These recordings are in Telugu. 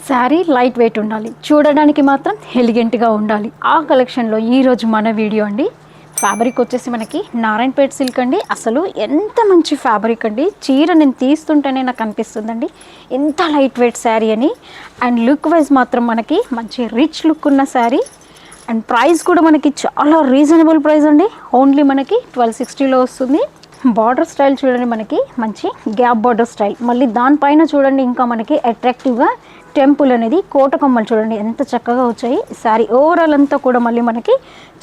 శారీ లైట్ వెయిట్ ఉండాలి, చూడడానికి మాత్రం ఎలిగెంట్గా ఉండాలి. ఆ కలెక్షన్లో ఈరోజు మన వీడియో అండి. ఫ్యాబ్రిక్ వచ్చేసి మనకి నారాయణపేట్ సిల్క్ అండి. అసలు ఎంత మంచి ఫ్యాబ్రిక్ అండి. చీర నేను తీస్తుంటేనే నాకు అనిపిస్తుందండి ఎంత లైట్ వెయిట్ శారీ అని. అండ్ లుక్ వైజ్ మాత్రం మనకి మంచి రిచ్ లుక్ ఉన్న శారీ. అండ్ ప్రైస్ కూడా మనకి చాలా రీజనబుల్ ప్రైస్ అండి. ఓన్లీ మనకి 1260లో వస్తుంది. బార్డర్ స్టైల్ చూడండి, మనకి మంచి గ్యాప్ బార్డర్ స్టైల్. మళ్ళీ దానిపైన చూడండి ఇంకా మనకి అట్రాక్టివ్గా టెంపుల్ అనేది కోట కొమ్మలు చూడండి ఎంత చక్కగా వచ్చాయి. శారీ ఓవరాల్ అంతా కూడా మళ్ళీ మనకి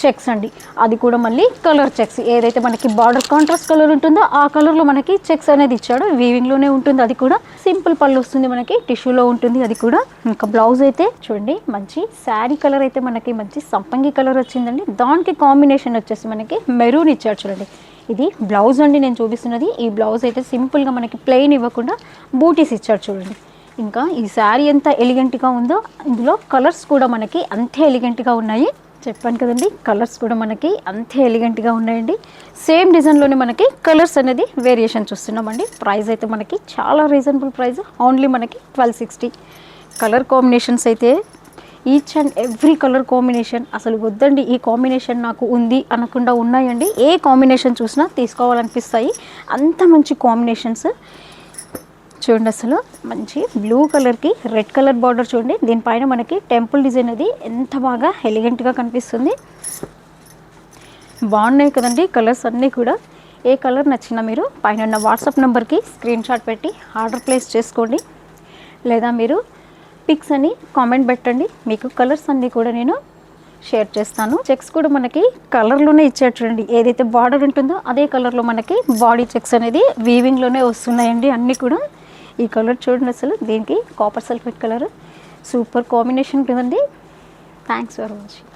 చెక్స్ అండి. అది కూడా మళ్ళీ కలర్ చెక్స్, ఏదైతే మనకి బార్డర్ కాంట్రాస్ట్ కలర్ ఉంటుందో ఆ కలర్లో మనకి చెక్స్ అనేది ఇచ్చాడు. వీవింగ్లోనే ఉంటుంది. అది కూడా సింపుల్ పళ్ళు వస్తుంది, మనకి టిష్యూలో ఉంటుంది. అది కూడా ఇంకా బ్లౌజ్ అయితే చూడండి మంచి శారీ కలర్ అయితే మనకి మంచి సంపంగి కలర్ వచ్చిందండి. దానికి కాంబినేషన్ వచ్చేసి మనకి మెరూన్ ఇచ్చాడు చూడండి. ఇది బ్లౌజ్ అండి నేను చూపిస్తున్నది. ఈ బ్లౌజ్ అయితే సింపుల్గా మనకి ప్లెయిన్ ఇవ్వకుండా బూటీస్ ఇచ్చాడు చూడండి. ఇంకా ఈ శారీ ఎంత ఎలిగెంట్గా ఉందో ఇందులో కలర్స్ కూడా మనకి అంతే ఎలిగెంట్గా ఉన్నాయి. చెప్పాను కదండి, కలర్స్ కూడా మనకి అంతే ఎలిగెంట్గా ఉన్నాయండి. సేమ్ డిజైన్లోనే మనకి కలర్స్ అనేది వేరియేషన్ చూస్తున్నామండి. ప్రైస్ అయితే మనకి చాలా రీజనబుల్ ప్రైస్, ఓన్లీ మనకి 1260. కలర్ కాంబినేషన్స్ అయితే each and every colour combination అసలు వద్దండి ఈ కాంబినేషన్ నాకు ఉంది అనకుండా ఉన్నాయండి. ఏ కాంబినేషన్ చూసినా తీసుకోవాలనిపిస్తాయి, అంత మంచి కాంబినేషన్స్. చూడండి అసలు మంచి బ్లూ కలర్కి రెడ్ కలర్ బార్డర్ చూడండి. దీనిపైన మనకి టెంపుల్ డిజైన్ అది ఎంత బాగా ఎలిగెంట్గా కనిపిస్తుంది. బాగున్నాయి కదండి కలర్స్ అన్నీ కూడా. ఏ కలర్ నచ్చినా మీరు పైన ఉన్న వాట్సాప్ నెంబర్కి స్క్రీన్ షాట్ పెట్టి ఆర్డర్ ప్లేస్ చేసుకోండి, లేదా మీరు పిక్స్ అని కామెంట్ పెట్టండి. మీకు కలర్స్ అన్నీ కూడా నేను షేర్ చేస్తాను. చెక్స్ కూడా మనకి కలర్లోనే ఇచ్చారు చూడండి. ఏదైతే బార్డర్ ఉంటుందో అదే కలర్లో మనకి బాడీ చెక్స్ అనేది వీవింగ్లోనే వస్తున్నాయండి అన్నీ కూడా. ఈ కలర్ చూడండి అసలు, దీనికి copper sulphate colour super combination కదండి. Thanks for watching.